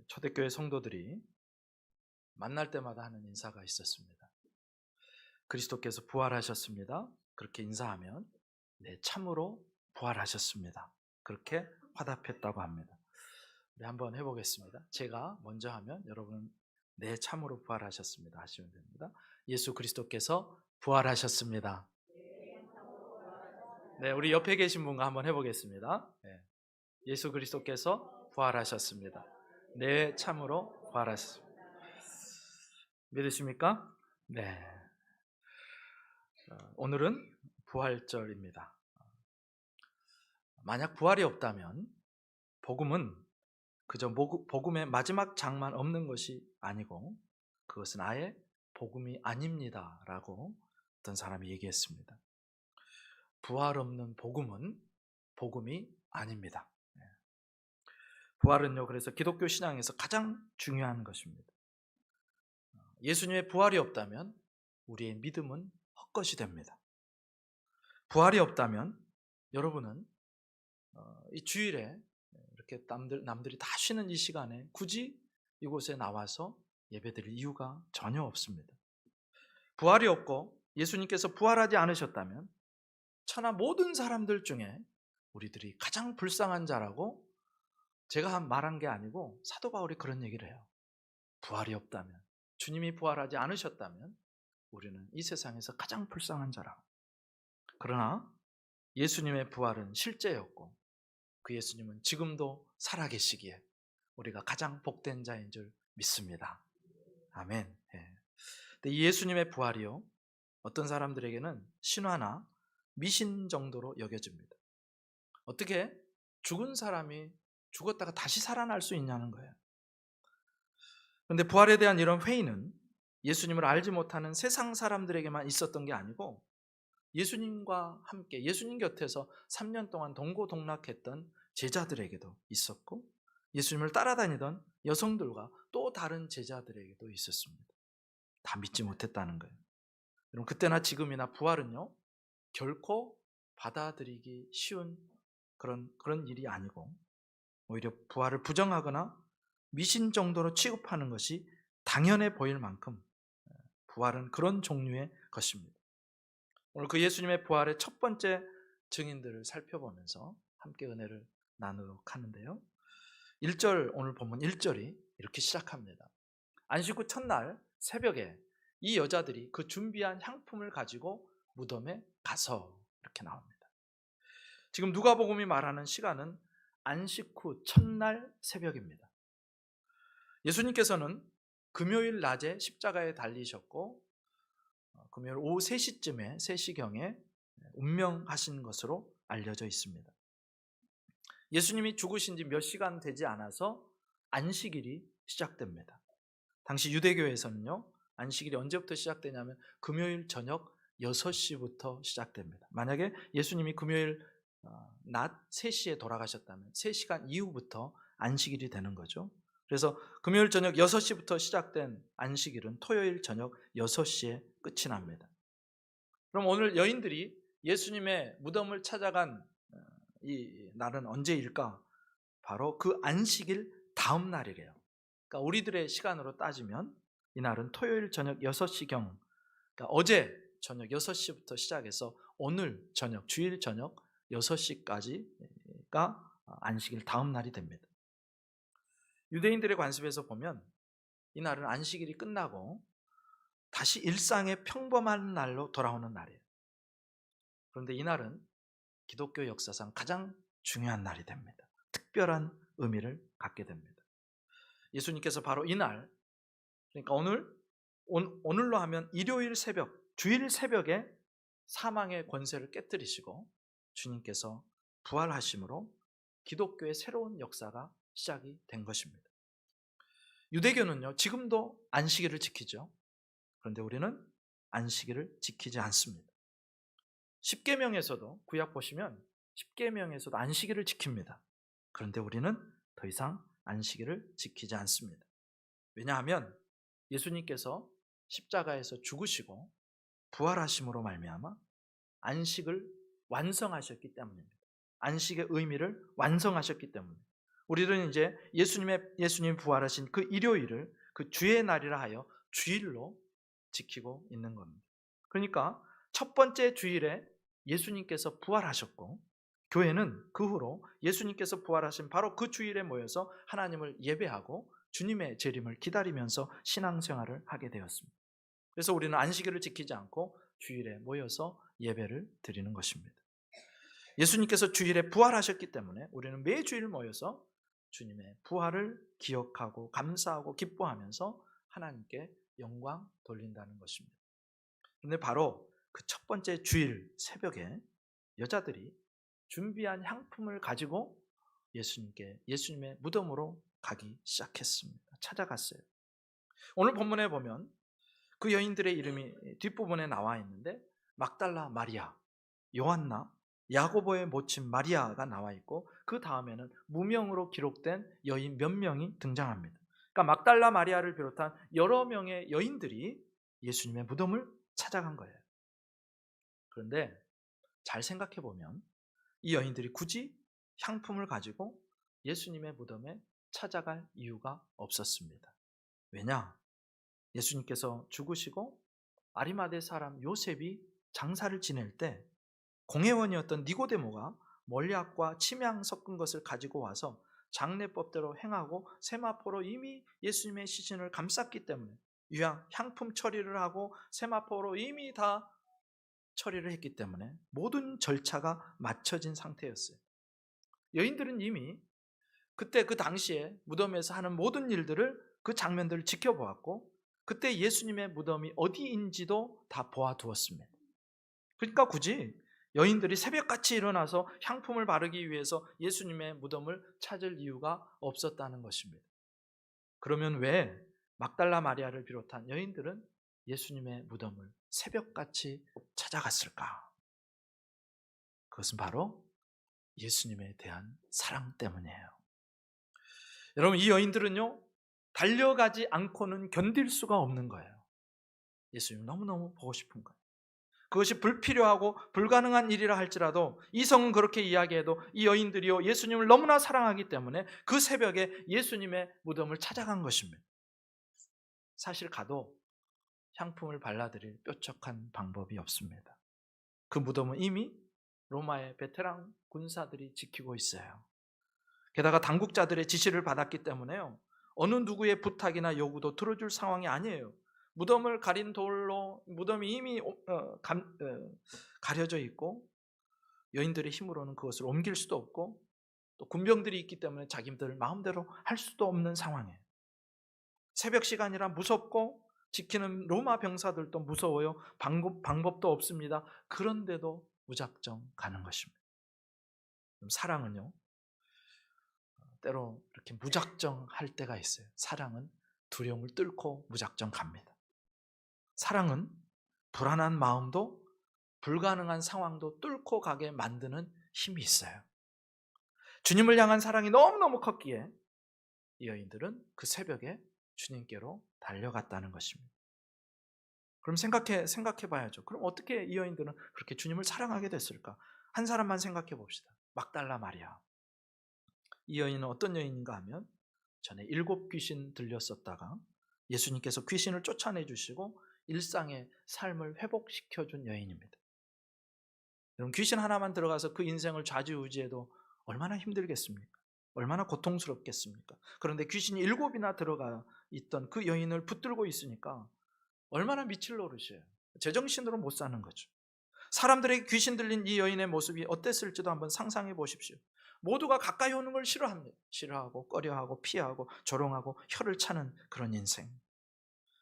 초대교회 성도들이 만날 때마다 하는 인사가 있었습니다. 그리스도께서 부활하셨습니다. 그렇게 인사하면 네, 참으로 부활하셨습니다. 그렇게 화답했다고 합니다. 우리 한번 해보겠습니다. 제가 먼저 하면 여러분 네, 참으로 부활하셨습니다 하시면 됩니다. 예수 그리스도께서 부활하셨습니다. 네, 우리 옆에 계신 분과 한번 해보겠습니다. 네, 예수 그리스도께서 부활하셨습니다. 네, 참으로 부활하셨습니다. 믿으십니까? 네. 오늘은 부활절입니다. 만약 부활이 없다면 복음은 그저 복음의 마지막 장만 없는 것이 아니고 그것은 아예 복음이 아닙니다 라고 어떤 사람이 얘기했습니다. 부활 없는 복음은 복음이 아닙니다. 부활은요, 그래서 기독교 신앙에서 가장 중요한 것입니다. 예수님의 부활이 없다면 우리의 믿음은 헛것이 됩니다. 부활이 없다면 여러분은 이 주일에 이렇게 남들이 다 쉬는 이 시간에 굳이 이곳에 나와서 예배드릴 이유가 전혀 없습니다. 부활이 없고 예수님께서 부활하지 않으셨다면 천하 모든 사람들 중에 우리들이 가장 불쌍한 자라고 제가 말한 게 아니고 사도 바울이 그런 얘기를 해요. 부활이 없다면, 주님이 부활하지 않으셨다면 우리는 이 세상에서 가장 불쌍한 자라고. 그러나 예수님의 부활은 실제였고 그 예수님은 지금도 살아계시기에 우리가 가장 복된 자인 줄 믿습니다. 아멘. 근데 이 예수님의 부활이요, 어떤 사람들에게는 신화나 미신 정도로 여겨집니다. 어떻게 죽은 사람이 죽었다가 다시 살아날 수 있냐는 거예요. 그런데 부활에 대한 이런 회의는 예수님을 알지 못하는 세상 사람들에게만 있었던 게 아니고 예수님과 함께 예수님 곁에서 3년 동안 동고동락했던 제자들에게도 있었고 예수님을 따라다니던 여성들과 또 다른 제자들에게도 있었습니다. 다 믿지 못했다는 거예요. 여러분, 그때나 지금이나 부활은요, 결코 받아들이기 쉬운 그런 일이 아니고 오히려 부활을 부정하거나 미신 정도로 취급하는 것이 당연해 보일 만큼 부활은 그런 종류의 것입니다. 오늘 그 예수님의 부활의 첫 번째 증인들을 살펴보면서 함께 은혜를 나누도록 하는데요. 1절, 오늘 본문 1절이 이렇게 시작합니다. 안식 후 첫날 새벽에 이 여자들이 그 준비한 향품을 가지고 무덤에 가서 이렇게 나옵니다. 지금 누가복음이 말하는 시간은 안식 후 첫날 새벽입니다. 예수님께서는 금요일 낮에 십자가에 달리셨고 금요일 오후 3시쯤에 3시경에 운명하신 것으로 알려져 있습니다. 예수님이 죽으신 지 몇 시간 되지 않아서 안식일이 시작됩니다. 당시 유대교에서는요, 안식일이 언제부터 시작되냐면 금요일 저녁 6시부터 시작됩니다. 만약에 예수님이 금요일 낮 3시에 돌아가셨다면 3시간 이후부터 안식일이 되는 거죠. 그래서 금요일 저녁 6시부터 시작된 안식일은 토요일 저녁 6시에 끝이 납니다. 그럼 오늘 여인들이 예수님의 무덤을 찾아간 이 날은 언제일까? 바로 그 안식일 다음 날이래요. 그러니까 우리들의 시간으로 따지면 이 날은 토요일 저녁 6시경, 그러니까 어제 저녁 6시부터 시작해서 오늘 저녁, 주일 저녁 6시까지가 안식일 다음 날이 됩니다. 유대인들의 관습에서 보면 이 날은 안식일이 끝나고 다시 일상의 평범한 날로 돌아오는 날이에요. 그런데 이 날은 기독교 역사상 가장 중요한 날이 됩니다. 특별한 의미를 갖게 됩니다. 예수님께서 바로 이 날, 그러니까 오늘로 하면 일요일 새벽, 주일 새벽에 사망의 권세를 깨뜨리시고 주님께서 부활하심으로 기독교의 새로운 역사가 시작이 된 것입니다. 유대교는요, 지금도 안식일을 지키죠. 그런데 우리는 안식일을 지키지 않습니다. 십계명에서도, 구약 보시면 십계명에서도 안식일을 지킵니다. 그런데 우리는 더 이상 안식일을 지키지 않습니다. 왜냐하면 예수님께서 십자가에서 죽으시고 부활하심으로 말미암아 안식을 완성하셨기 때문입니다. 안식의 의미를 완성하셨기 때문입니다. 우리는 이제 예수님이 부활하신 그 일요일을 그 주의 날이라 하여 주일로 지키고 있는 겁니다. 그러니까 첫 번째 주일에 예수님께서 부활하셨고, 교회는 그 후로 예수님께서 부활하신 바로 그 주일에 모여서 하나님을 예배하고 주님의 재림을 기다리면서 신앙생활을 하게 되었습니다. 그래서 우리는 안식일을 지키지 않고 주일에 모여서 예배를 드리는 것입니다. 예수님께서 주일에 부활하셨기 때문에 우리는 매주일 모여서 주님의 부활을 기억하고 감사하고 기뻐하면서 하나님께 영광 돌린다는 것입니다. 그런데 바로 그 첫 번째 주일 새벽에 여자들이 준비한 향품을 가지고 예수님의 무덤으로 가기 시작했습니다. 찾아갔어요. 오늘 본문에 보면 그 여인들의 이름이 뒷부분에 나와 있는데 막달라 마리아, 요한나, 야고보의 모친 마리아가 나와 있고 그 다음에는 무명으로 기록된 여인 몇 명이 등장합니다. 그러니까 막달라 마리아를 비롯한 여러 명의 여인들이 예수님의 무덤을 찾아간 거예요. 그런데 잘 생각해 보면 이 여인들이 굳이 향품을 가지고 예수님의 무덤에 찾아갈 이유가 없었습니다. 왜냐? 예수님께서 죽으시고 아리마대 사람 요셉이 장사를 지낼 때 공회원이었던 니고데모가 몰약과 침향 섞은 것을 가지고 와서 장례법대로 행하고 세마포로 이미 예수님의 시신을 감쌌기 때문에 향품 처리를 하고 세마포로 이미 다 처리를 했기 때문에 모든 절차가 맞춰진 상태였어요. 여인들은 이미 그때 그 당시에 무덤에서 하는 모든 일들을 그 장면들을 지켜보았고 그때 예수님의 무덤이 어디인지도 다 보아두었습니다. 그러니까 굳이 여인들이 새벽같이 일어나서 향품을 바르기 위해서 예수님의 무덤을 찾을 이유가 없었다는 것입니다. 그러면 왜 막달라 마리아를 비롯한 여인들은 예수님의 무덤을 새벽같이 찾아갔을까? 그것은 바로 예수님에 대한 사랑 때문이에요. 여러분, 이 여인들은요, 달려가지 않고는 견딜 수가 없는 거예요. 예수님 너무너무 보고 싶은 거예요. 그것이 불필요하고 불가능한 일이라 할지라도 이성은 그렇게 이야기해도 이 여인들이요 예수님을 너무나 사랑하기 때문에 그 새벽에 예수님의 무덤을 찾아간 것입니다. 사실 가도 향품을 발라드릴 뾰족한 방법이 없습니다. 그 무덤은 이미 로마의 베테랑 군사들이 지키고 있어요. 게다가 당국자들의 지시를 받았기 때문에요, 어느 누구의 부탁이나 요구도 들어줄 상황이 아니에요. 무덤을 가린 돌로 무덤이 이미 가려져 있고 여인들의 힘으로는 그것을 옮길 수도 없고 또 군병들이 있기 때문에 자기들 마음대로 할 수도 없는 상황이에요. 새벽 시간이라 무섭고 지키는 로마 병사들도 무서워요. 방법도 없습니다. 그런데도 무작정 가는 것입니다. 사랑은요, 때로 이렇게 무작정 할 때가 있어요. 사랑은 두려움을 뚫고 무작정 갑니다. 사랑은 불안한 마음도 불가능한 상황도 뚫고 가게 만드는 힘이 있어요. 주님을 향한 사랑이 너무너무 컸기에 이 여인들은 그 새벽에 주님께로 달려갔다는 것입니다. 그럼 생각해 봐야죠. 그럼 어떻게 이 여인들은 그렇게 주님을 사랑하게 됐을까? 한 사람만 생각해 봅시다. 막달라 마리아. 이 여인은 어떤 여인인가 하면 전에 7 귀신 들렸었다가 예수님께서 귀신을 쫓아내 주시고 일상의 삶을 회복시켜 준 여인입니다. 여러분, 귀신 하나만 들어가서 그 인생을 좌지우지해도 얼마나 힘들겠습니까? 얼마나 고통스럽겠습니까? 그런데 귀신이 7이나 들어가 있던 그 여인을 붙들고 있으니까 얼마나 밑을 노르셔요. 제정신으로 못 사는 거죠. 사람들에게 귀신 들린 이 여인의 모습이 어땠을지도 한번 상상해 보십시오. 모두가 가까이 오는 걸 싫어합니다. 싫어하고 꺼려하고 피하고 조롱하고 혀를 차는 그런 인생.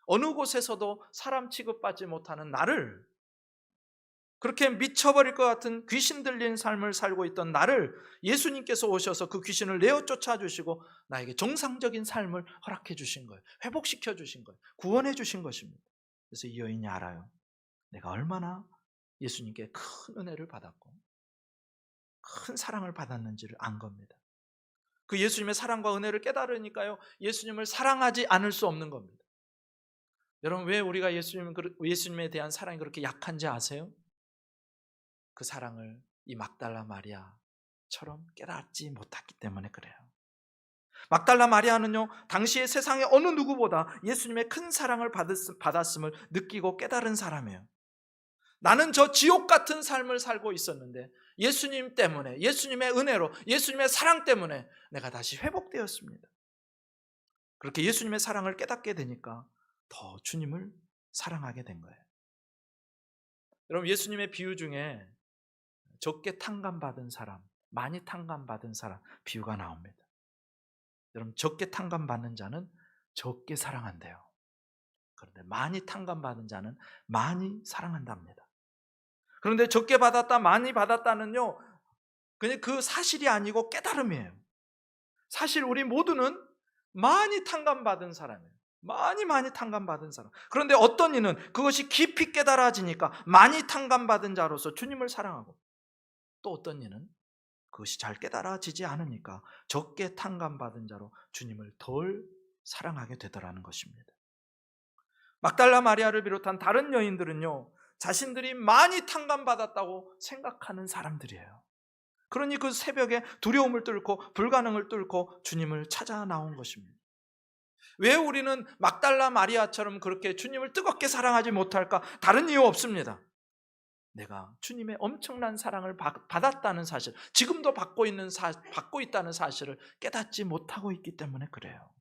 어느 곳에서도 사람 취급받지 못하는 나를, 그렇게 미쳐버릴 것 같은 귀신 들린 삶을 살고 있던 나를 예수님께서 오셔서 그 귀신을 내어 쫓아주시고 나에게 정상적인 삶을 허락해 주신 거예요. 회복시켜 주신 거예요. 구원해 주신 것입니다. 그래서 이 여인이 알아요. 내가 얼마나 예수님께 큰 은혜를 받았고 큰 사랑을 받았는지를 안 겁니다. 그 예수님의 사랑과 은혜를 깨달으니까요, 예수님을 사랑하지 않을 수 없는 겁니다. 여러분, 왜 우리가 예수님에 대한 사랑이 그렇게 약한지 아세요? 그 사랑을 이 막달라 마리아처럼 깨닫지 못했기 때문에 그래요. 막달라 마리아는요, 당시의 세상의 어느 누구보다 예수님의 큰 사랑을 받았음을 느끼고 깨달은 사람이에요. 나는 저 지옥 같은 삶을 살고 있었는데 예수님 때문에, 예수님의 은혜로, 예수님의 사랑 때문에 내가 다시 회복되었습니다. 그렇게 예수님의 사랑을 깨닫게 되니까 더 주님을 사랑하게 된 거예요. 여러분, 예수님의 비유 중에 적게 탕감받은 사람, 많이 탕감받은 사람 비유가 나옵니다. 여러분, 적게 탕감받는 자는 적게 사랑한대요. 그런데 많이 탕감받은 자는 많이 사랑한답니다. 그런데 적게 받았다, 많이 받았다는요, 그냥 그 사실이 아니고 깨달음이에요. 사실 우리 모두는 많이 탕감받은 사람이에요. 많이 탕감받은 사람. 그런데 어떤 이는 그것이 깊이 깨달아지니까 많이 탕감받은 자로서 주님을 사랑하고, 또 어떤 이는 그것이 잘 깨달아지지 않으니까 적게 탕감받은 자로 주님을 덜 사랑하게 되더라는 것입니다. 막달라 마리아를 비롯한 다른 여인들은요, 자신들이 많이 탕감받았다고 생각하는 사람들이에요. 그러니 그 새벽에 두려움을 뚫고 불가능을 뚫고 주님을 찾아 나온 것입니다. 왜 우리는 막달라 마리아처럼 그렇게 주님을 뜨겁게 사랑하지 못할까? 다른 이유 없습니다. 내가 주님의 엄청난 사랑을 받았다는 사실, 지금도 받고 있다는 사실을 깨닫지 못하고 있기 때문에 그래요.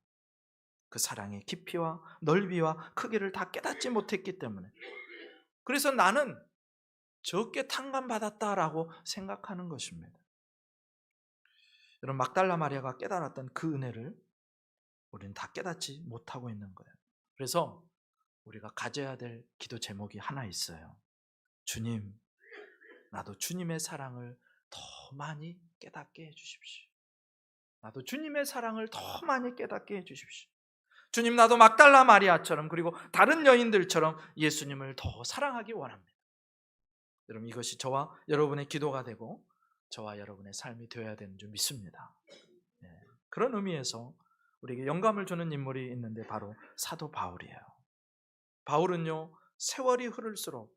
그 사랑의 깊이와 넓이와 크기를 다 깨닫지 못했기 때문에. 그래서 나는 적게 탕감받았다라고 생각하는 것입니다. 여러분, 막달라 마리아가 깨달았던 그 은혜를 우리는 다 깨닫지 못하고 있는 거예요. 그래서 우리가 가져야 될 기도 제목이 하나 있어요. 주님, 나도 주님의 사랑을 더 많이 깨닫게 해주십시오. 나도 주님의 사랑을 더 많이 깨닫게 해주십시오. 주님, 나도 막달라 마리아처럼 그리고 다른 여인들처럼 예수님을 더 사랑하기 원합니다. 여러분, 이것이 저와 여러분의 기도가 되고 저와 여러분의 삶이 되어야 되는 줄 믿습니다. 그런 의미에서 우리에게 영감을 주는 인물이 있는데 바로 사도 바울이에요. 바울은요, 세월이 흐를수록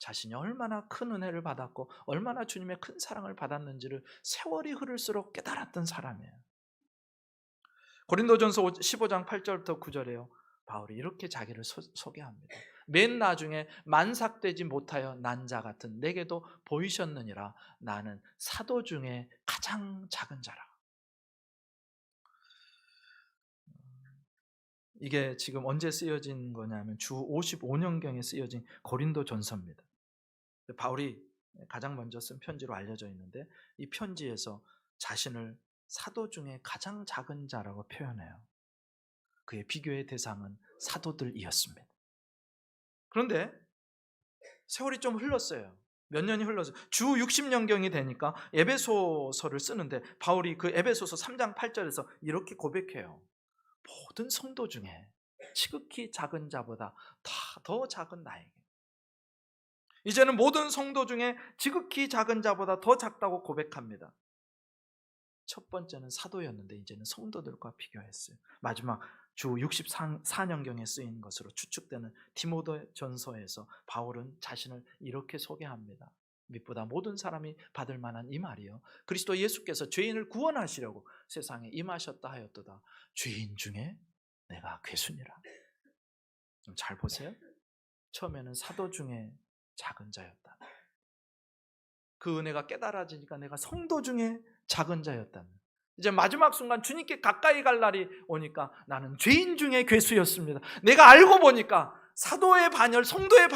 자신이 얼마나 큰 은혜를 받았고 얼마나 주님의 큰 사랑을 받았는지를 세월이 흐를수록 깨달았던 사람이에요. 고린도전서 15장 8절부터 9절에요. 바울이 이렇게 자기를 소개합니다. 맨 나중에 만삭되지 못하여 난 자 같은 내게도 보이셨느니라. 나는 사도 중에 가장 작은 자라. 이게 지금 언제 쓰여진 거냐면 주 55년경에 쓰여진 고린도전서입니다. 바울이 가장 먼저 쓴 편지로 알려져 있는데 이 편지에서 자신을 사도 중에 가장 작은 자라고 표현해요. 그의 비교의 대상은 사도들이었습니다. 그런데 세월이 좀 흘렀어요. 몇 년이 흘러서 주 60년경이 되니까 에베소서를 쓰는데 바울이 그 에베소서 3장 8절에서 이렇게 고백해요. 모든 성도 중에 지극히 작은 자보다 더 작은 나에게, 이제는 모든 성도 중에 지극히 작은 자보다 더 작다고 고백합니다. 첫 번째는 사도였는데 이제는 성도들과 비교했어요. 마지막 주 64년경에 쓰인 것으로 추측되는 디모데전서에서 바울은 자신을 이렇게 소개합니다. 밑보다 모든 사람이 받을 만한 이 말이요, 그리스도 예수께서 죄인을 구원하시려고 세상에 임하셨다 하였도다. 죄인 중에 내가 괴순이라. 좀 잘 보세요. 처음에는 사도 중에 작은 자였다. 그 은혜가 깨달아지니까 내가 성도 중에 작은 자였다는, 이제 마지막 순간 주님께 가까이 갈 날이 오니까 나는 죄인 중에 괴수였습니다. 내가 알고 보니까 사도의 반열, 성도의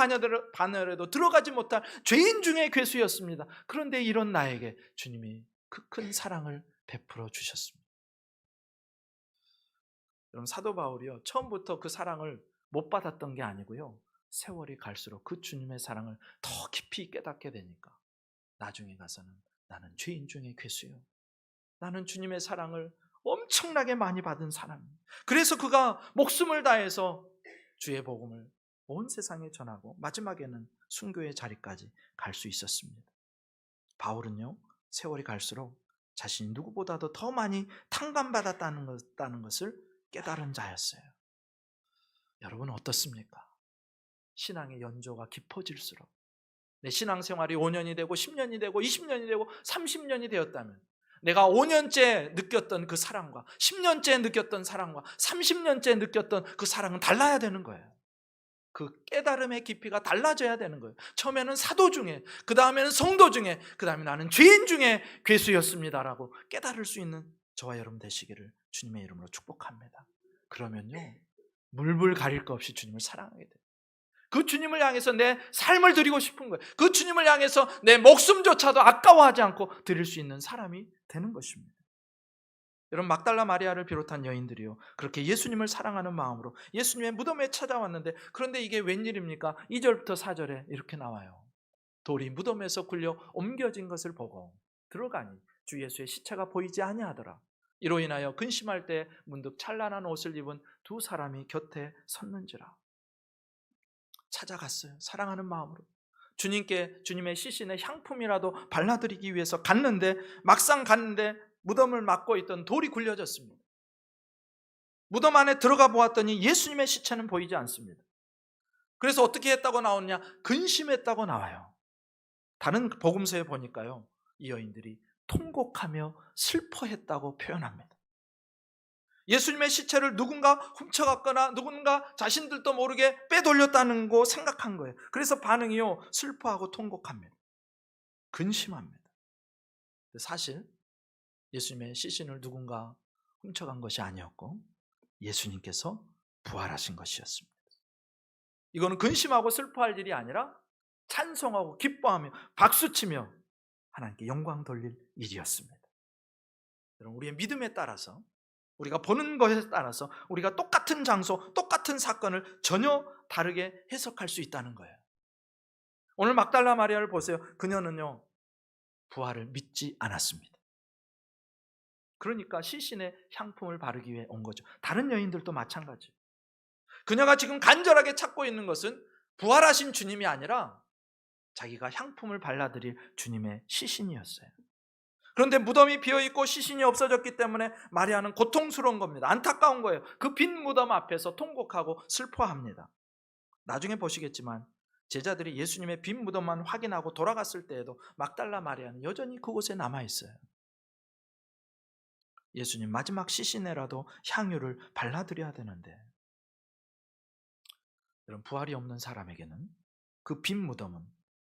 반열에도 들어가지 못할 죄인 중에 괴수였습니다. 그런데 이런 나에게 주님이 그 큰 사랑을 베풀어 주셨습니다. 여러분, 사도 바울이요, 처음부터 그 사랑을 못 받았던 게 아니고요, 세월이 갈수록 그 주님의 사랑을 더 깊이 깨닫게 되니까 나중에 가서는 나는 죄인 중에 괴수요, 나는 주님의 사랑을 엄청나게 많이 받은 사람입니다. 그래서 그가 목숨을 다해서 주의 복음을 온 세상에 전하고 마지막에는 순교의 자리까지 갈 수 있었습니다. 바울은요, 세월이 갈수록 자신이 누구보다도 더 많이 탕감받았다는 것을 깨달은 자였어요. 여러분 어떻습니까? 신앙의 연조가 깊어질수록, 내 신앙생활이 5년이 되고 10년이 되고 20년이 되고 30년이 되었다면 내가 5년째 느꼈던 그 사랑과 10년째 느꼈던 사랑과 30년째 느꼈던 그 사랑은 달라야 되는 거예요. 그 깨달음의 깊이가 달라져야 되는 거예요. 처음에는 사도 중에, 그 다음에는 성도 중에, 그 다음에 나는 죄인 중에 괴수였습니다라고 깨달을 수 있는 저와 여러분 되시기를 주님의 이름으로 축복합니다. 그러면요, 물불 가릴 것 없이 주님을 사랑하게 돼요. 그 주님을 향해서 내 삶을 드리고 싶은 거예요. 그 주님을 향해서 내 목숨조차도 아까워하지 않고 드릴 수 있는 사람이 되는 것입니다. 여러분, 막달라 마리아를 비롯한 여인들이요, 그렇게 예수님을 사랑하는 마음으로 예수님의 무덤에 찾아왔는데, 그런데 이게 웬일입니까? 2절부터 4절에 이렇게 나와요. 돌이 무덤에서 굴려 옮겨진 것을 보고 들어가니 주 예수의 시체가 보이지 아니하더라. 이로 인하여 근심할 때 문득 찬란한 옷을 입은 두 사람이 곁에 섰는지라. 찾아갔어요. 사랑하는 마음으로 주님께 주님의 시신의 향품이라도 발라드리기 위해서 갔는데, 막상 갔는데 무덤을 막고 있던 돌이 굴려졌습니다. 무덤 안에 들어가 보았더니 예수님의 시체는 보이지 않습니다. 그래서 어떻게 했다고 나오느냐? 근심했다고 나와요. 다른 복음서에 보니까요, 이 여인들이 통곡하며 슬퍼했다고 표현합니다. 예수님의 시체를 누군가 훔쳐갔거나 누군가 자신들도 모르게 빼돌렸다는 거 생각한 거예요. 그래서 반응이요, 슬퍼하고 통곡합니다. 근심합니다. 사실 예수님의 시신을 누군가 훔쳐간 것이 아니었고 예수님께서 부활하신 것이었습니다. 이거는 근심하고 슬퍼할 일이 아니라 찬송하고 기뻐하며 박수치며 하나님께 영광 돌릴 일이었습니다. 여러분, 우리의 믿음에 따라서, 우리가 보는 것에 따라서 우리가 똑같은 장소, 똑같은 사건을 전혀 다르게 해석할 수 있다는 거예요. 오늘 막달라 마리아를 보세요. 그녀는요, 부활을 믿지 않았습니다. 그러니까 시신의 향품을 바르기 위해 온 거죠. 다른 여인들도 마찬가지. 그녀가 지금 간절하게 찾고 있는 것은 부활하신 주님이 아니라 자기가 향품을 발라드릴 주님의 시신이었어요. 그런데 무덤이 비어있고 시신이 없어졌기 때문에 마리아는 고통스러운 겁니다. 안타까운 거예요. 그 빈 무덤 앞에서 통곡하고 슬퍼합니다. 나중에 보시겠지만 제자들이 예수님의 빈 무덤만 확인하고 돌아갔을 때에도 막달라 마리아는 여전히 그곳에 남아있어요. 예수님 마지막 시신에라도 향유를 발라드려야 되는데, 여러분, 부활이 없는 사람에게는 그 빈 무덤은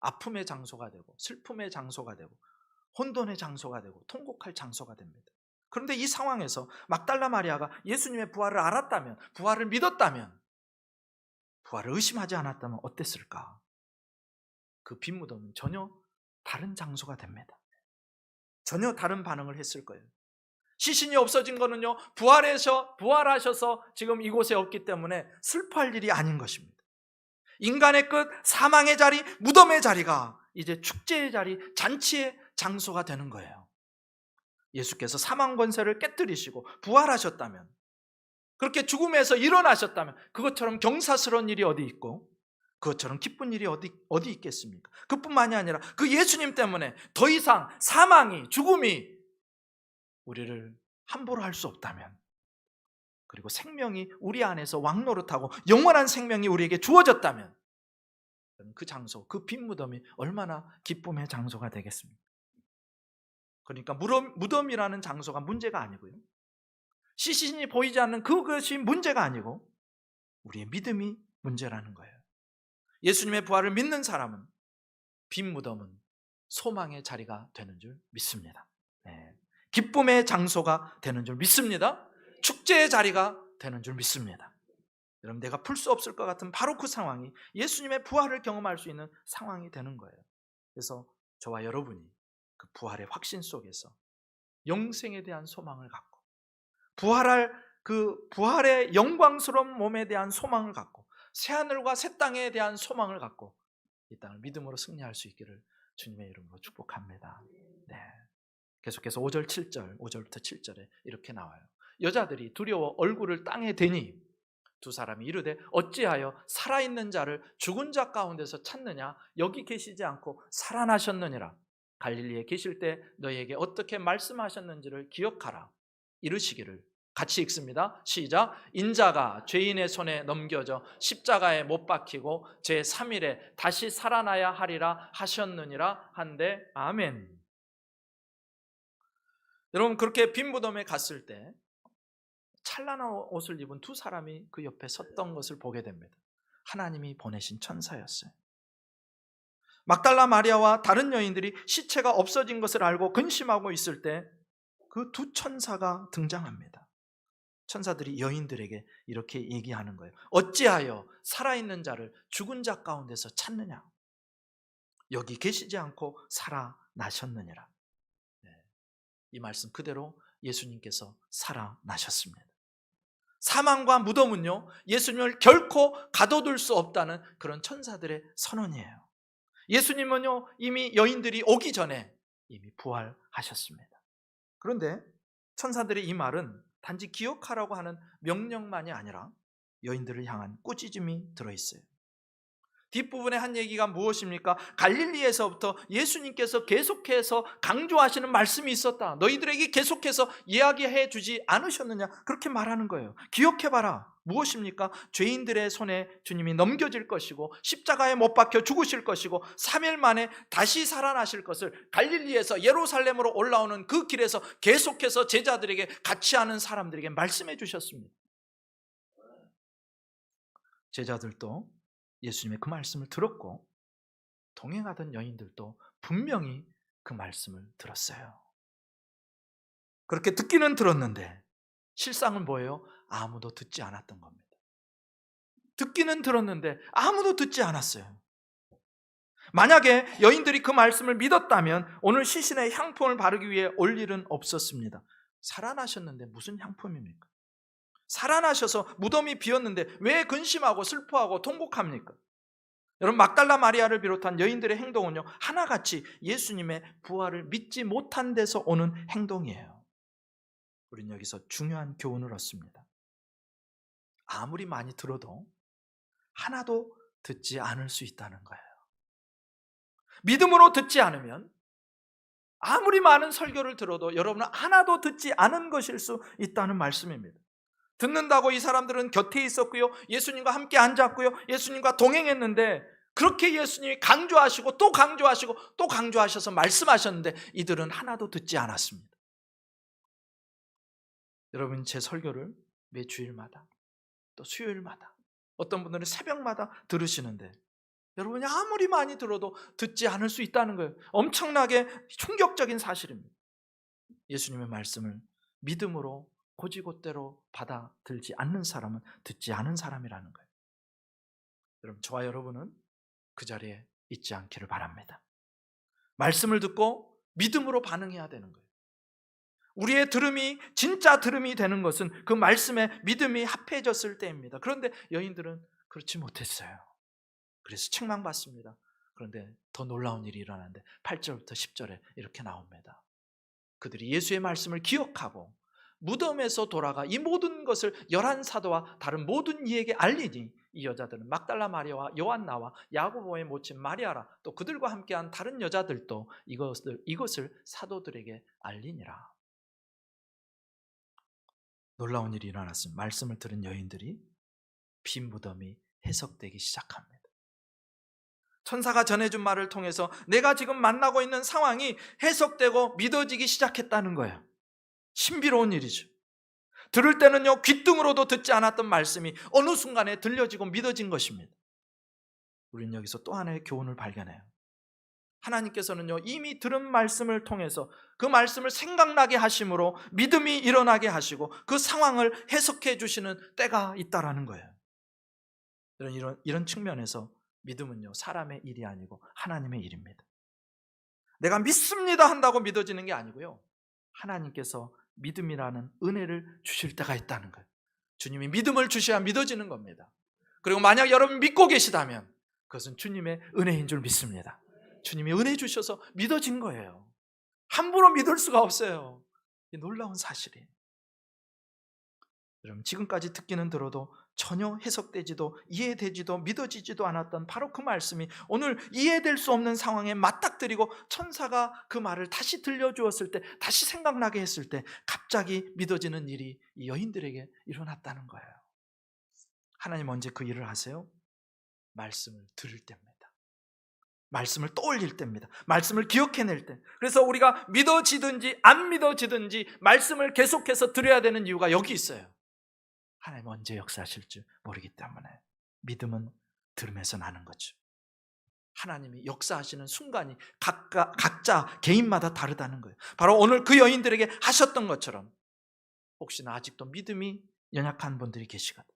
아픔의 장소가 되고 슬픔의 장소가 되고 혼돈의 장소가 되고 통곡할 장소가 됩니다. 그런데 이 상황에서 막달라 마리아가 예수님의 부활을 알았다면, 부활을 믿었다면, 부활을 의심하지 않았다면 어땠을까? 그 빈 무덤은 전혀 다른 장소가 됩니다. 전혀 다른 반응을 했을 거예요. 시신이 없어진 거는요, 부활하셔서 지금 이곳에 없기 때문에 슬퍼할 일이 아닌 것입니다. 인간의 끝, 사망의 자리, 무덤의 자리가 이제 축제의 자리, 잔치의 장소가 되는 거예요. 예수께서 사망 권세를 깨뜨리시고 부활하셨다면, 그렇게 죽음에서 일어나셨다면 그것처럼 경사스러운 일이 어디 있고 그것처럼 기쁜 일이 어디 있겠습니까? 그뿐만이 아니라 그 예수님 때문에 더 이상 사망이, 죽음이 우리를 함부로 할 수 없다면, 그리고 생명이 우리 안에서 왕노릇하고 영원한 생명이 우리에게 주어졌다면, 그 장소, 그 빈 무덤이 얼마나 기쁨의 장소가 되겠습니까? 그러니까 무덤이라는 장소가 문제가 아니고요, 시신이 보이지 않는 그것이 문제가 아니고 우리의 믿음이 문제라는 거예요. 예수님의 부활을 믿는 사람은 빈 무덤은 소망의 자리가 되는 줄 믿습니다. 네. 기쁨의 장소가 되는 줄 믿습니다. 축제의 자리가 되는 줄 믿습니다. 여러분, 내가 풀 수 없을 것 같은 바로 그 상황이 예수님의 부활을 경험할 수 있는 상황이 되는 거예요. 그래서 저와 여러분이 그 부활의 확신 속에서 영생에 대한 소망을 갖고, 부활의 영광스러운 몸에 대한 소망을 갖고, 새하늘과 새 땅에 대한 소망을 갖고 이 땅을 믿음으로 승리할 수 있기를 주님의 이름으로 축복합니다. 네. 계속해서 5절부터 7절에 이렇게 나와요. 여자들이 두려워 얼굴을 땅에 대니 두 사람이 이르되 어찌하여 살아있는 자를 죽은 자 가운데서 찾느냐? 여기 계시지 않고 살아나셨느니라. 갈릴리에 계실 때 너희에게 어떻게 말씀하셨는지를 기억하라. 이르시기를, 같이 읽습니다. 시작. 인자가 죄인의 손에 넘겨져 십자가에 못 박히고 제3일에 다시 살아나야 하리라 하셨느니라 한데 아멘. 여러분, 그렇게 빈 무덤에 갔을 때 찬란한 옷을 입은 두 사람이 그 옆에 섰던 것을 보게 됩니다. 하나님이 보내신 천사였어요. 막달라 마리아와 다른 여인들이 시체가 없어진 것을 알고 근심하고 있을 때 그 두 천사가 등장합니다. 천사들이 여인들에게 이렇게 얘기하는 거예요. 어찌하여 살아있는 자를 죽은 자 가운데서 찾느냐? 여기 계시지 않고 살아나셨느니라. 이 말씀 그대로 예수님께서 살아나셨습니다. 사망과 무덤은요, 예수님을 결코 가둬둘 수 없다는 그런 천사들의 선언이에요. 예수님은요, 이미 여인들이 오기 전에 이미 부활하셨습니다. 그런데 천사들의 이 말은 단지 기억하라고 하는 명령만이 아니라 여인들을 향한 꾸짖음이 들어있어요. 뒷부분에 한 얘기가 무엇입니까? 갈릴리에서부터 예수님께서 계속해서 강조하시는 말씀이 있었다. 너희들에게 계속해서 이야기해 주지 않으셨느냐? 그렇게 말하는 거예요. 기억해봐라. 무엇입니까? 죄인들의 손에 주님이 넘겨질 것이고 십자가에 못 박혀 죽으실 것이고 3일 만에 다시 살아나실 것을 갈릴리에서 예루살렘으로 올라오는 그 길에서 계속해서 제자들에게 같이 하는 사람들에게 말씀해 주셨습니다. 제자들도 예수님의 그 말씀을 들었고 동행하던 여인들도 분명히 그 말씀을 들었어요. 그렇게 듣기는 들었는데 실상은 뭐예요? 아무도 듣지 않았던 겁니다. 듣기는 들었는데 아무도 듣지 않았어요. 만약에 여인들이 그 말씀을 믿었다면 오늘 시신에 향품을 바르기 위해 올 일은 없었습니다. 살아나셨는데 무슨 향품입니까? 살아나셔서 무덤이 비었는데 왜 근심하고 슬퍼하고 통곡합니까? 여러분, 막달라 마리아를 비롯한 여인들의 행동은요, 하나같이 예수님의 부활을 믿지 못한 데서 오는 행동이에요. 우리는 여기서 중요한 교훈을 얻습니다. 아무리 많이 들어도 하나도 듣지 않을 수 있다는 거예요. 믿음으로 듣지 않으면 아무리 많은 설교를 들어도 여러분은 하나도 듣지 않은 것일 수 있다는 말씀입니다. 듣는다고 이 사람들은 곁에 있었고요, 예수님과 함께 앉았고요, 예수님과 동행했는데 그렇게 예수님이 강조하시고 또 강조하시고 또 강조하셔서 말씀하셨는데 이들은 하나도 듣지 않았습니다. 여러분, 제 설교를 매 주일마다 또 수요일마다 어떤 분들은 새벽마다 들으시는데 여러분이 아무리 많이 들어도 듣지 않을 수 있다는 거예요. 엄청나게 충격적인 사실입니다. 예수님의 말씀을 믿음으로 고지곳대로 받아들지 않는 사람은 듣지 않은 사람이라는 거예요. 여러분, 저와 여러분은 그 자리에 있지 않기를 바랍니다. 말씀을 듣고 믿음으로 반응해야 되는 거예요. 우리의 들음이 진짜 들음이 되는 것은 그 말씀에 믿음이 합해졌을 때입니다. 그런데 여인들은 그렇지 못했어요. 그래서 책망받습니다. 그런데 더 놀라운 일이 일어나는데 8절부터 10절에 이렇게 나옵니다. 그들이 예수의 말씀을 기억하고 무덤에서 돌아가 이 모든 것을 11사도와 다른 모든 이에게 알리니 이 여자들은 막달라 마리아와 요한나와 야고보의 모친 마리아라 또 그들과 함께한 다른 여자들도 이것을 사도들에게 알리니라. 놀라운 일이 일어났습니다. 말씀을 들은 여인들이 빈 무덤이 해석되기 시작합니다. 천사가 전해준 말을 통해서 내가 지금 만나고 있는 상황이 해석되고 믿어지기 시작했다는 거예요. 신비로운 일이죠. 들을 때는요, 귓등으로도 듣지 않았던 말씀이 어느 순간에 들려지고 믿어진 것입니다. 우리는 여기서 또 하나의 교훈을 발견해요. 하나님께서는요, 이미 들은 말씀을 통해서 그 말씀을 생각나게 하심으로 믿음이 일어나게 하시고 그 상황을 해석해 주시는 때가 있다라는 거예요. 이런 측면에서 믿음은요, 사람의 일이 아니고 하나님의 일입니다. 내가 믿습니다 한다고 믿어지는 게 아니고요, 하나님께서 믿음이라는 은혜를 주실 때가 있다는 거예요. 주님이 믿음을 주셔야 믿어지는 겁니다. 그리고 만약 여러분 믿고 계시다면 그것은 주님의 은혜인 줄 믿습니다. 주님이 은혜 주셔서 믿어진 거예요. 함부로 믿을 수가 없어요. 이 놀라운 사실이에요. 여러분, 지금까지 듣기는 들어도 전혀 해석되지도 이해되지도 믿어지지도 않았던 바로 그 말씀이 오늘 이해될 수 없는 상황에 맞닥뜨리고 천사가 그 말을 다시 들려주었을 때, 다시 생각나게 했을 때 갑자기 믿어지는 일이 이 여인들에게 일어났다는 거예요. 하나님 언제 그 일을 하세요? 말씀을 들을 때입니다. 말씀을 떠올릴 때입니다. 말씀을 기억해낼 때. 그래서 우리가 믿어지든지 안 믿어지든지 말씀을 계속해서 드려야 되는 이유가 여기 있어요. 하나님 언제 역사하실 줄 모르기 때문에 믿음은 들으면서 나는 거죠. 하나님이 역사하시는 순간이 각자 개인마다 다르다는 거예요. 바로 오늘 그 여인들에게 하셨던 것처럼 혹시나 아직도 믿음이 연약한 분들이 계시거든,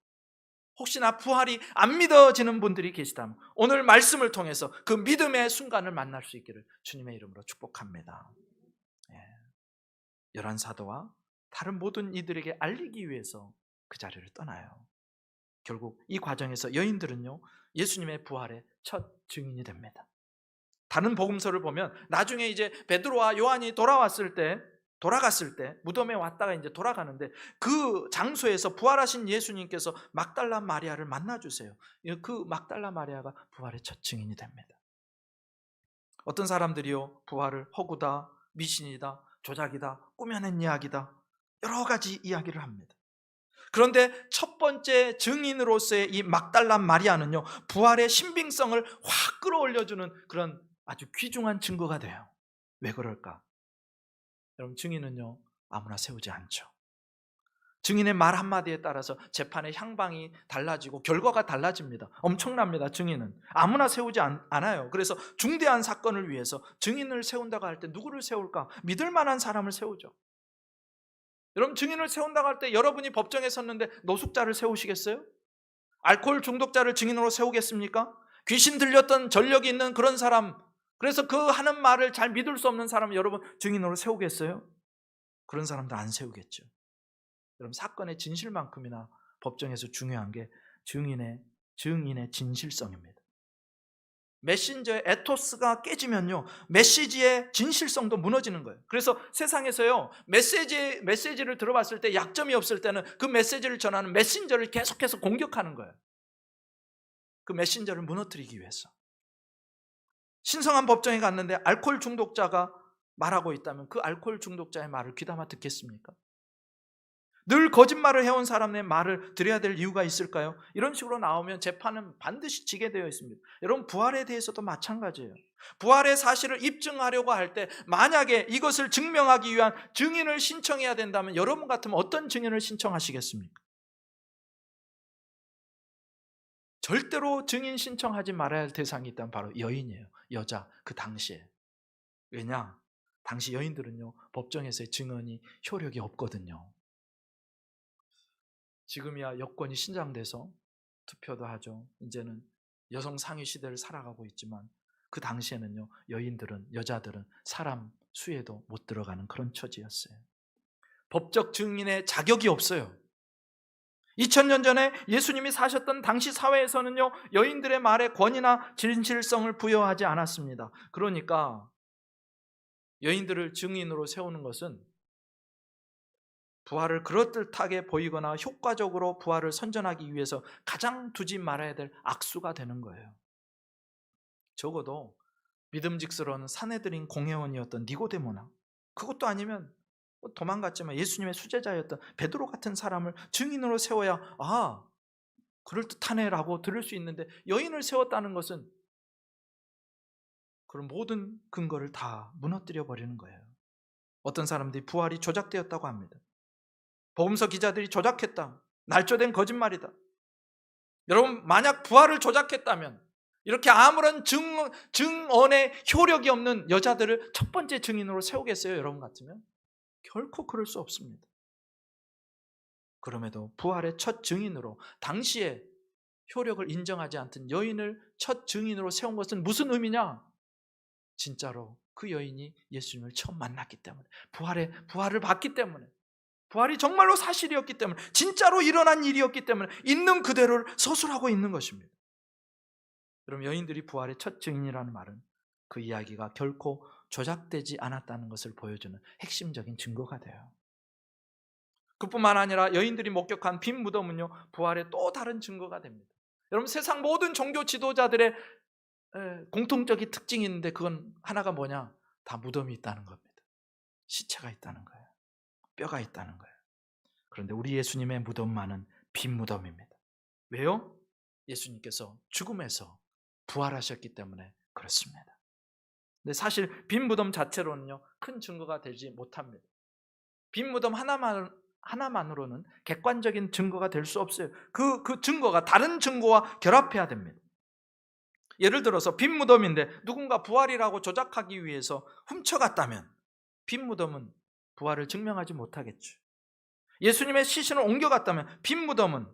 혹시나 부활이 안 믿어지는 분들이 계시다면 오늘 말씀을 통해서 그 믿음의 순간을 만날 수 있기를 주님의 이름으로 축복합니다. 열한 사도와 다른 모든 이들에게 알리기 위해서 그 자리를 떠나요. 결국 이 과정에서 여인들은요, 예수님의 부활의 첫 증인이 됩니다. 다른 복음서를 보면 나중에 이제 베드로와 요한이 돌아갔을 때 무덤에 왔다가 이제 돌아가는데 그 장소에서 부활하신 예수님께서 막달라 마리아를 만나주세요. 그 막달라 마리아가 부활의 첫 증인이 됩니다. 어떤 사람들이요, 부활을 허구다, 미신이다, 조작이다, 꾸며낸 이야기다, 여러 가지 이야기를 합니다. 그런데 첫 번째 증인으로서의 이 막달라 마리아는요, 부활의 신빙성을 확 끌어올려주는 그런 아주 귀중한 증거가 돼요. 왜 그럴까? 여러분, 증인은요 아무나 세우지 않죠. 증인의 말 한마디에 따라서 재판의 향방이 달라지고 결과가 달라집니다. 엄청납니다. 증인은 아무나 세우지 않아요. 그래서 중대한 사건을 위해서 증인을 세운다고 할 때 누구를 세울까? 믿을 만한 사람을 세우죠. 여러분, 증인을 세운다고 할 때 여러분이 법정에 섰는데 노숙자를 세우시겠어요? 알코올 중독자를 증인으로 세우겠습니까? 귀신 들렸던 전력이 있는 그런 사람, 그래서 그 하는 말을 잘 믿을 수 없는 사람을 여러분 증인으로 세우겠어요? 그런 사람들 안 세우겠죠. 여러분, 사건의 진실만큼이나 법정에서 중요한 게 증인의 진실성입니다. 메신저의 에토스가 깨지면요, 메시지의 진실성도 무너지는 거예요. 그래서 세상에서요, 메시지를 들어봤을 때 약점이 없을 때는 그 메시지를 전하는 메신저를 계속해서 공격하는 거예요. 그 메신저를 무너뜨리기 위해서. 신성한 법정에 갔는데 알코올 중독자가 말하고 있다면 그 알코올 중독자의 말을 귀담아 듣겠습니까? 늘 거짓말을 해온 사람의 말을 들어야 될 이유가 있을까요? 이런 식으로 나오면 재판은 반드시 지게 되어 있습니다. 여러분, 부활에 대해서도 마찬가지예요. 부활의 사실을 입증하려고 할 때 만약에 이것을 증명하기 위한 증인을 신청해야 된다면 여러분 같으면 어떤 증인을 신청하시겠습니까? 절대로 증인 신청하지 말아야 할 대상이 있다면 바로 여인이에요. 여자, 그 당시에. 왜냐? 당시 여인들은요, 법정에서의 증언이 효력이 없거든요. 지금이야 여권이 신장돼서 투표도 하죠. 이제는 여성 상위 시대를 살아가고 있지만 그 당시에는요, 여자들은 사람 수에도 못 들어가는 그런 처지였어요. 법적 증인의 자격이 없어요. 2000년 전에 예수님이 사셨던 당시 사회에서는요, 여인들의 말에 권위나 진실성을 부여하지 않았습니다. 그러니까 여인들을 증인으로 세우는 것은 부활을 그럴듯하게 보이거나 효과적으로 부활을 선전하기 위해서 가장 두지 말아야 될 악수가 되는 거예요. 적어도 믿음직스러운 사내들인 공회원이었던 니고데모나, 그것도 아니면 도망갔지만 예수님의 수제자였던 베드로 같은 사람을 증인으로 세워야 그럴듯하네라고 들을 수 있는데, 여인을 세웠다는 것은 그런 모든 근거를 다 무너뜨려 버리는 거예요. 어떤 사람들이 부활이 조작되었다고 합니다. 복음서 기자들이 조작했다, 날조된 거짓말이다. 여러분, 만약 부활을 조작했다면 이렇게 아무런 증언의 효력이 없는 여자들을 첫 번째 증인으로 세우겠어요? 여러분 같으면? 결코 그럴 수 없습니다. 그럼에도 부활의 첫 증인으로 당시에 효력을 인정하지 않던 여인을 첫 증인으로 세운 것은 무슨 의미냐? 진짜로 그 여인이 예수님을 처음 만났기 때문에, 부활을 봤기 때문에, 부활이 정말로 사실이었기 때문에, 진짜로 일어난 일이었기 때문에 있는 그대로를 서술하고 있는 것입니다. 그럼 여인들이 부활의 첫 증인이라는 말은 그 이야기가 결코 조작되지 않았다는 것을 보여주는 핵심적인 증거가 돼요. 그뿐만 아니라 여인들이 목격한 빈 무덤은요, 부활의 또 다른 증거가 됩니다. 여러분, 세상 모든 종교 지도자들의 공통적인 특징이 있는데 그건 하나가 뭐냐? 다 무덤이 있다는 겁니다. 시체가 있다는 거예요. 뼈가 있다는 거예요. 그런데 우리 예수님의 무덤만은 빈 무덤입니다. 왜요? 예수님께서 죽음에서 부활하셨기 때문에 그렇습니다. 근데 사실 빈 무덤 자체로는요, 큰 증거가 되지 못합니다. 빈 무덤 하나만으로는 객관적인 증거가 될 수 없어요. 그 증거가 다른 증거와 결합해야 됩니다. 예를 들어서 빈 무덤인데 누군가 부활이라고 조작하기 위해서 훔쳐갔다면 빈 무덤은 부활을 증명하지 못하겠죠. 예수님의 시신을 옮겨갔다면 빈 무덤은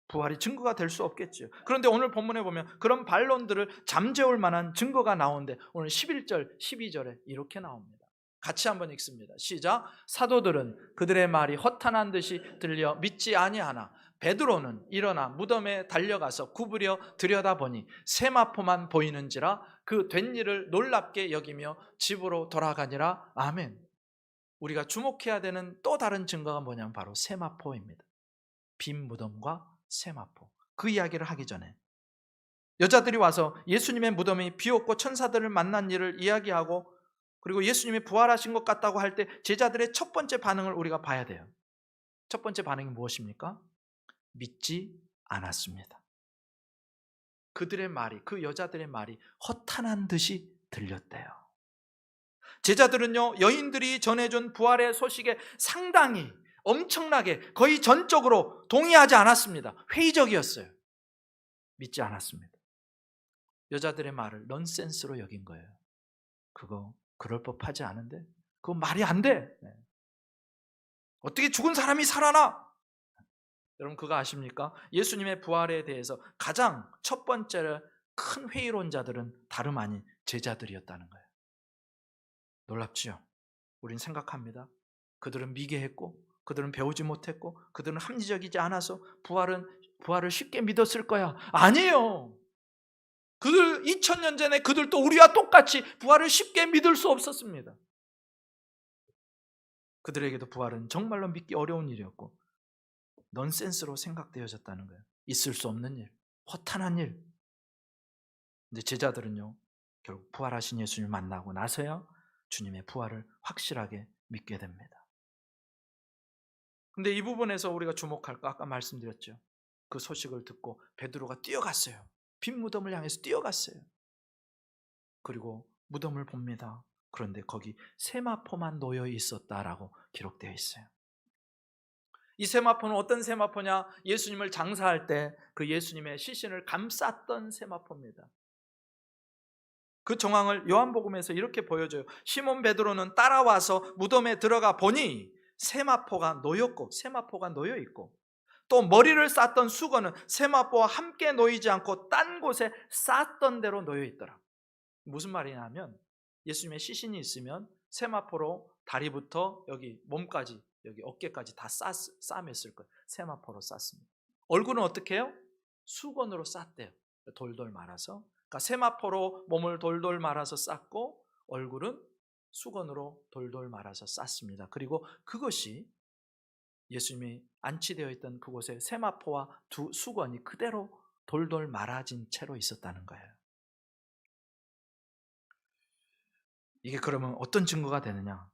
부활이 증거가 될 수 없겠죠. 그런데 오늘 본문에 보면 그런 반론들을 잠재울 만한 증거가 나오는데 오늘 11절, 12절에 이렇게 나옵니다. 같이 한번 읽습니다. 시작. 사도들은 그들의 말이 허탄한 듯이 들려 믿지 아니하나 베드로는 일어나 무덤에 달려가서 구부려 들여다보니 세마포만 보이는지라 그 된 일을 놀랍게 여기며 집으로 돌아가니라. 아멘. 우리가 주목해야 되는 또 다른 증거가 뭐냐면 바로 세마포입니다. 빈 무덤과 세마포. 그 이야기를 하기 전에 여자들이 와서 예수님의 무덤이 비었고 천사들을 만난 일을 이야기하고 그리고 예수님이 부활하신 것 같다고 할 때 제자들의 첫 번째 반응을 우리가 봐야 돼요. 첫 번째 반응이 무엇입니까? 믿지 않았습니다. 그들의 말이, 그 여자들의 말이 허탄한 듯이 들렸대요. 제자들은요, 여인들이 전해준 부활의 소식에 상당히 엄청나게 거의 전적으로 동의하지 않았습니다. 회의적이었어요. 믿지 않았습니다. 여자들의 말을 넌센스로 여긴 거예요. 그거 그럴 법하지 않은데? 그거 말이 안 돼. 어떻게 죽은 사람이 살아나? 여러분 그거 아십니까? 예수님의 부활에 대해서 가장 첫 번째로 큰 회의론자들은 다름 아닌 제자들이었다는 거예요. 놀랍지요? 우린 생각합니다. 그들은 미개했고 그들은 배우지 못했고 그들은 합리적이지 않아서 부활을 쉽게 믿었을 거야. 아니에요. 그들 2000년 전에 그들도 우리와 똑같이 부활을 쉽게 믿을 수 없었습니다. 그들에게도 부활은 정말로 믿기 어려운 일이었고 넌센스로 생각되어졌다는 거예요. 있을 수 없는 일, 허탄한 일. 근데 제자들은요, 결국 부활하신 예수님을 만나고 나서야 주님의 부활을 확실하게 믿게 됩니다. 근데 이 부분에서 우리가 주목할 거 아까 말씀드렸죠. 그 소식을 듣고 베드로가 뛰어갔어요. 빈 무덤을 향해서 뛰어갔어요. 그리고 무덤을 봅니다. 그런데 거기 세마포만 놓여 있었다라고 기록되어 있어요. 이 세마포는 어떤 세마포냐? 예수님을 장사할 때 그 예수님의 시신을 감쌌던 세마포입니다. 그 정황을 요한복음에서 이렇게 보여줘요. 시몬 베드로는 따라와서 무덤에 들어가 보니 세마포가 놓여 있고 또 머리를 쌌던 수건은 세마포와 함께 놓이지 않고 딴 곳에 쌌던 대로 놓여 있더라. 무슨 말이냐면 예수님의 시신이 있으면 세마포로 다리부터 여기 몸까지 여기 어깨까지 다 싸맸을 거예요. 세마포로 쌌습니다. 얼굴은 어떻게 해요? 수건으로 쌌대요. 돌돌 말아서. 그러니까 세마포로 몸을 돌돌 말아서 쌌고 얼굴은 수건으로 돌돌 말아서 쌌습니다. 그리고 그것이 예수님이 안치되어 있던 그곳에 세마포와 두 수건이 그대로 돌돌 말아진 채로 있었다는 거예요. 이게 그러면 어떤 증거가 되느냐?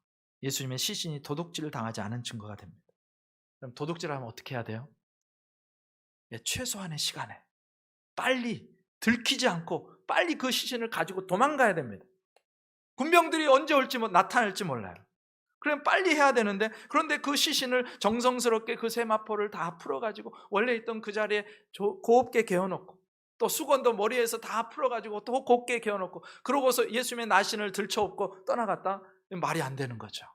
예수님의 시신이 도둑질을 당하지 않은 증거가 됩니다. 그럼 도둑질하면 어떻게 해야 돼요? 최소한의 시간에 빨리 들키지 않고 빨리 그 시신을 가지고 도망가야 됩니다. 군병들이 언제 올지 나타날지 몰라요. 그럼 빨리 해야 되는데 그런데 그 시신을 정성스럽게 그 세마포를 다 풀어가지고 원래 있던 그 자리에 곱게 개어놓고 또 수건도 머리에서 다 풀어가지고 또 곱게 개어놓고 그러고서 예수님의 나신을 들쳐업고 떠나갔다? 말이 안 되는 거죠.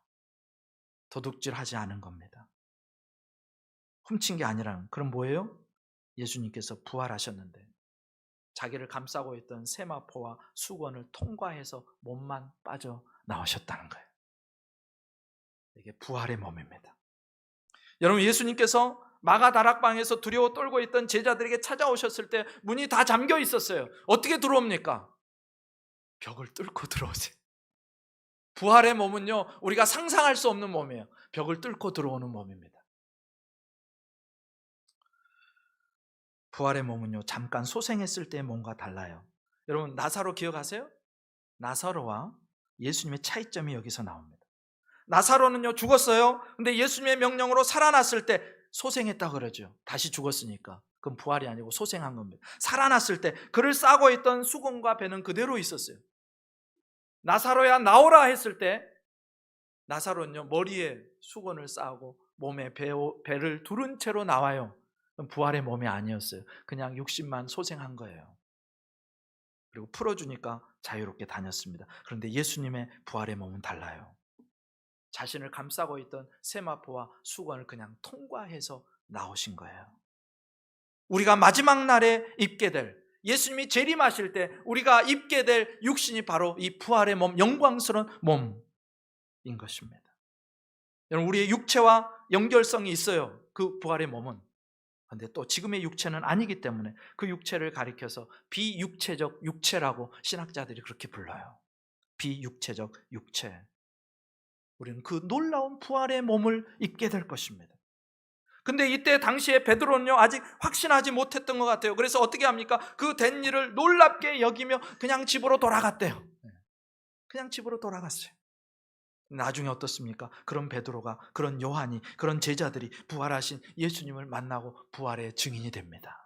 도둑질하지 않은 겁니다. 훔친 게 아니라는. 그럼 뭐예요? 예수님께서 부활하셨는데 자기를 감싸고 있던 세마포와 수건을 통과해서 몸만 빠져나오셨다는 거예요. 이게 부활의 몸입니다. 여러분 예수님께서 마가다락방에서 두려워 떨고 있던 제자들에게 찾아오셨을 때 문이 다 잠겨 있었어요. 어떻게 들어옵니까? 벽을 뚫고 들어오세요. 부활의 몸은요 우리가 상상할 수 없는 몸이에요. 벽을 뚫고 들어오는 몸입니다. 부활의 몸은요 잠깐 소생했을 때의 몸과 달라요. 여러분 나사로 기억하세요? 나사로와 예수님의 차이점이 여기서 나옵니다. 나사로는요 죽었어요. 근데 예수님의 명령으로 살아났을 때 소생했다 그러죠. 다시 죽었으니까. 그건 부활이 아니고 소생한 겁니다. 살아났을 때 그를 싸고 있던 수건과 배는 그대로 있었어요. 나사로야 나오라 했을 때 나사로는요 머리에 수건을 싸고 몸에 배를 두른 채로 나와요. 그건 부활의 몸이 아니었어요. 그냥 육신만 소생한 거예요. 그리고 풀어주니까 자유롭게 다녔습니다. 그런데 예수님의 부활의 몸은 달라요. 자신을 감싸고 있던 세마포와 수건을 그냥 통과해서 나오신 거예요. 우리가 마지막 날에 입게 될, 예수님이 재림하실 때 우리가 입게 될 육신이 바로 이 부활의 몸, 영광스러운 몸인 것입니다. 여러분, 우리의 육체와 연결성이 있어요. 그 부활의 몸은. 그런데 또 지금의 육체는 아니기 때문에 그 육체를 가리켜서 비육체적 육체라고 신학자들이 그렇게 불러요. 비육체적 육체. 우리는 그 놀라운 부활의 몸을 입게 될 것입니다. 근데 이때 당시에 베드로는요 아직 확신하지 못했던 것 같아요. 그래서 어떻게 합니까? 그 된 일을 놀랍게 여기며 그냥 집으로 돌아갔대요. 그냥 집으로 돌아갔어요. 나중에 어떻습니까? 그런 베드로가, 그런 요한이, 그런 제자들이 부활하신 예수님을 만나고 부활의 증인이 됩니다.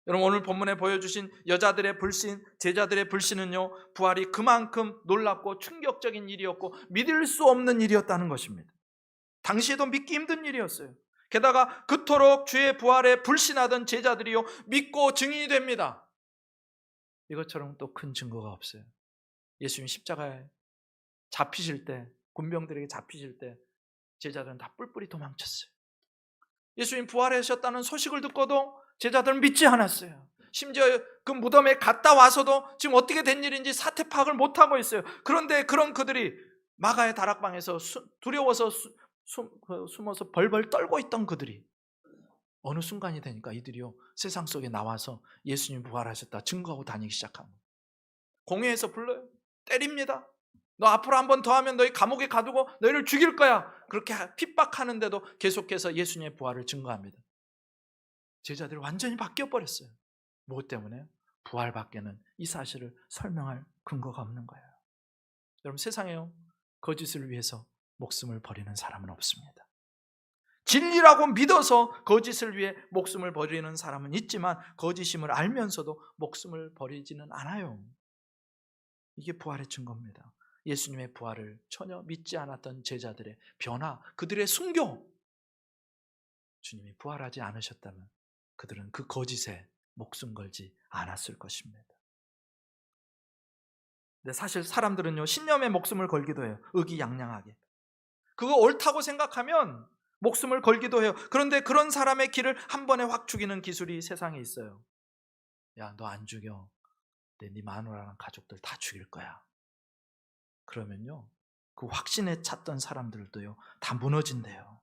여러분, 오늘 본문에 보여주신 여자들의 불신, 제자들의 불신은요 부활이 그만큼 놀랍고 충격적인 일이었고 믿을 수 없는 일이었다는 것입니다. 당시에도 믿기 힘든 일이었어요. 게다가 그토록 주의 부활에 불신하던 제자들이요 믿고 증인이 됩니다. 이것처럼 또 큰 증거가 없어요. 예수님 십자가에 잡히실 때, 군병들에게 잡히실 때 제자들은 다 뿔뿔이 도망쳤어요. 예수님 부활하셨다는 소식을 듣고도 제자들은 믿지 않았어요. 심지어 그 무덤에 갔다 와서도 지금 어떻게 된 일인지 사태 파악을 못하고 있어요. 그런데 그런 그들이 마가의 다락방에서 두려워서 숨어서 벌벌 떨고 있던 그들이 어느 순간이 되니까 이들이요 세상 속에 나와서 예수님 부활하셨다 증거하고 다니기 시작합니다. 공회에서 불러요. 때립니다. 너 앞으로 한 번 더 하면 너희 감옥에 가두고 너희를 죽일 거야. 그렇게 핍박하는데도 계속해서 예수님의 부활을 증거합니다. 제자들이 완전히 바뀌어버렸어요. 무엇 때문에? 부활밖에는 이 사실을 설명할 근거가 없는 거예요. 여러분, 세상에요 거짓을 위해서 목숨을 버리는 사람은 없습니다. 진리라고 믿어서 거짓을 위해 목숨을 버리는 사람은 있지만 거짓임을 알면서도 목숨을 버리지는 않아요. 이게 부활의 증거입니다. 예수님의 부활을 전혀 믿지 않았던 제자들의 변화, 그들의 순교. 주님이 부활하지 않으셨다면 그들은 그 거짓에 목숨 걸지 않았을 것입니다. 근데 사실 사람들은요 신념에 목숨을 걸기도 해요. 의기양양하게. 그거 옳다고 생각하면 목숨을 걸기도 해요. 그런데 그런 사람의 길을 한 번에 확 죽이는 기술이 세상에 있어요. 야, 너 안 죽여. 네 마누라랑 가족들 다 죽일 거야. 그러면요 그 확신에 찼던 사람들도요 다 무너진대요.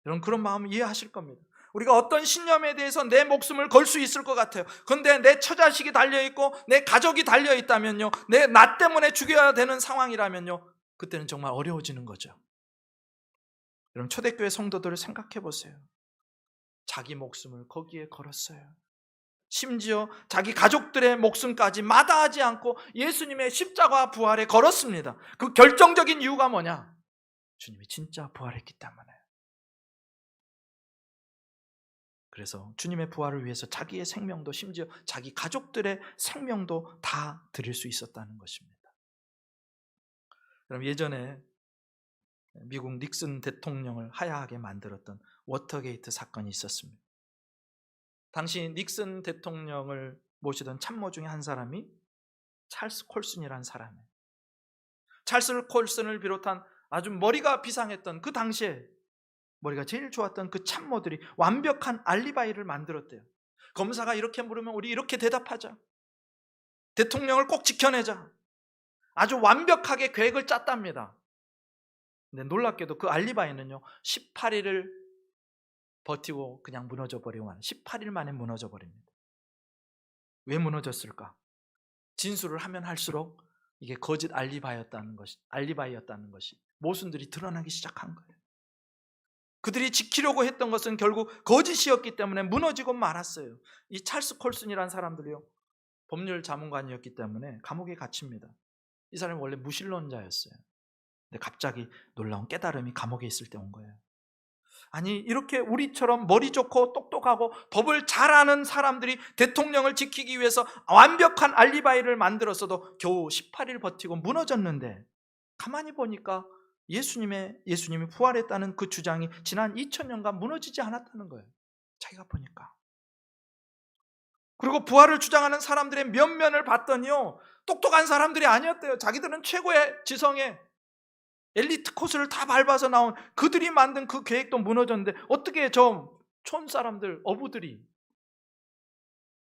여러분, 그런 마음 이해하실 겁니다. 우리가 어떤 신념에 대해서 내 목숨을 걸 수 있을 것 같아요. 그런데 내 처자식이 달려있고 내 가족이 달려있다면요, 나 때문에 죽여야 되는 상황이라면요, 그때는 정말 어려워지는 거죠. 여러분, 초대교회 성도들을 생각해 보세요. 자기 목숨을 거기에 걸었어요. 심지어 자기 가족들의 목숨까지 마다하지 않고 예수님의 십자가 부활에 걸었습니다. 그 결정적인 이유가 뭐냐? 주님이 진짜 부활했기 때문에. 그래서 주님의 부활을 위해서 자기의 생명도 심지어 자기 가족들의 생명도 다 드릴 수 있었다는 것입니다. 그럼 예전에 미국 닉슨 대통령을 하야하게 만들었던 워터게이트 사건이 있었습니다. 당시 닉슨 대통령을 모시던 참모 중에 한 사람이 찰스 콜슨이라는 사람이에요. 찰스 콜슨을 비롯한 아주 머리가 비상했던 그 당시에 머리가 제일 좋았던 그 참모들이 완벽한 알리바이를 만들었대요. 검사가 이렇게 물으면 우리 이렇게 대답하자. 대통령을 꼭 지켜내자. 아주 완벽하게 계획을 짰답니다. 근데 놀랍게도 그 알리바이는요 18일을 버티고 그냥 무너져 버리고 18일 만에 무너져 버립니다. 왜 무너졌을까? 진술을 하면 할수록 이게 거짓 알리바이였다는 것이 모순들이 드러나기 시작한 거예요. 그들이 지키려고 했던 것은 결국 거짓이었기 때문에 무너지고 말았어요. 이 찰스 콜슨이라는 사람들이요 법률 자문관이었기 때문에 감옥에 갇힙니다. 이 사람이 원래 무신론자였어요. 근데 갑자기 놀라운 깨달음이 감옥에 있을 때 온 거예요. 아니 이렇게 우리처럼 머리 좋고 똑똑하고 법을 잘 아는 사람들이 대통령을 지키기 위해서 완벽한 알리바이를 만들었어도 겨우 18일 버티고 무너졌는데 가만히 보니까 예수님이 부활했다는 그 주장이 지난 2000년간 무너지지 않았다는 거예요. 자기가 보니까. 그리고 부활을 주장하는 사람들의 면면을 봤더니요, 똑똑한 사람들이 아니었대요. 자기들은 최고의 지성에 엘리트 코스를 다 밟아서 나온 그들이 만든 그 계획도 무너졌는데 어떻게 저 촌 사람들, 어부들이,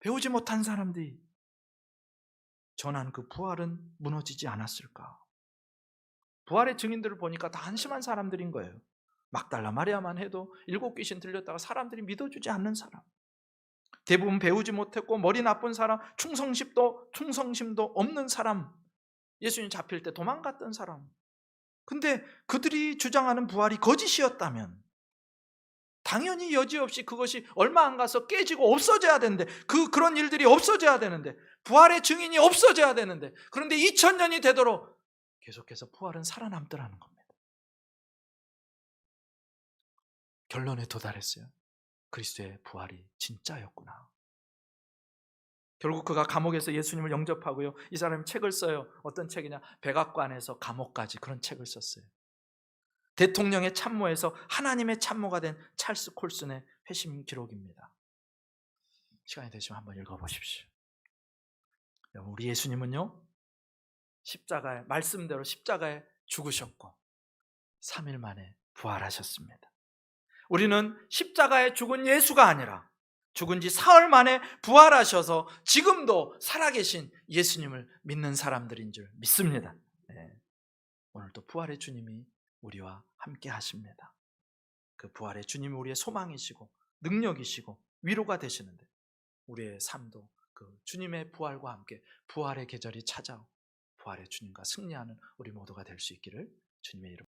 배우지 못한 사람들이 전한 그 부활은 무너지지 않았을까? 부활의 증인들을 보니까 다 한심한 사람들인 거예요. 막달라 마리아만 해도 7 귀신 들렸다가 사람들이 믿어주지 않는 사람, 대부분 배우지 못했고 머리 나쁜 사람, 충성심도 없는 사람, 예수님 잡힐 때 도망갔던 사람. 근데 그들이 주장하는 부활이 거짓이었다면 당연히 여지없이 그것이 얼마 안 가서 깨지고 없어져야 되는데, 그런 일들이 없어져야 되는데, 부활의 증인이 없어져야 되는데, 그런데 2000년이 되도록 계속해서 부활은 살아남더라는 겁니다. 결론에 도달했어요. 그리스도의 부활이 진짜였구나. 결국 그가 감옥에서 예수님을 영접하고요, 이 사람이 책을 써요. 어떤 책이냐, 백악관에서 감옥까지 그런 책을 썼어요. 대통령의 참모에서 하나님의 참모가 된 찰스 콜슨의 회심 기록입니다. 시간이 되시면 한번 읽어보십시오. 우리 예수님은요, 십자가에, 말씀대로 십자가에 죽으셨고 3일 만에 부활하셨습니다. 우리는 십자가에 죽은 예수가 아니라 죽은 지 사흘 만에 부활하셔서 지금도 살아계신 예수님을 믿는 사람들인 줄 믿습니다. 네. 오늘도 부활의 주님이 우리와 함께 하십니다. 그 부활의 주님이 우리의 소망이시고 능력이시고 위로가 되시는데, 우리의 삶도 그 주님의 부활과 함께 부활의 계절이 찾아오고 부활의 주님과 승리하는 우리 모두가 될 수 있기를 주님의 이름으로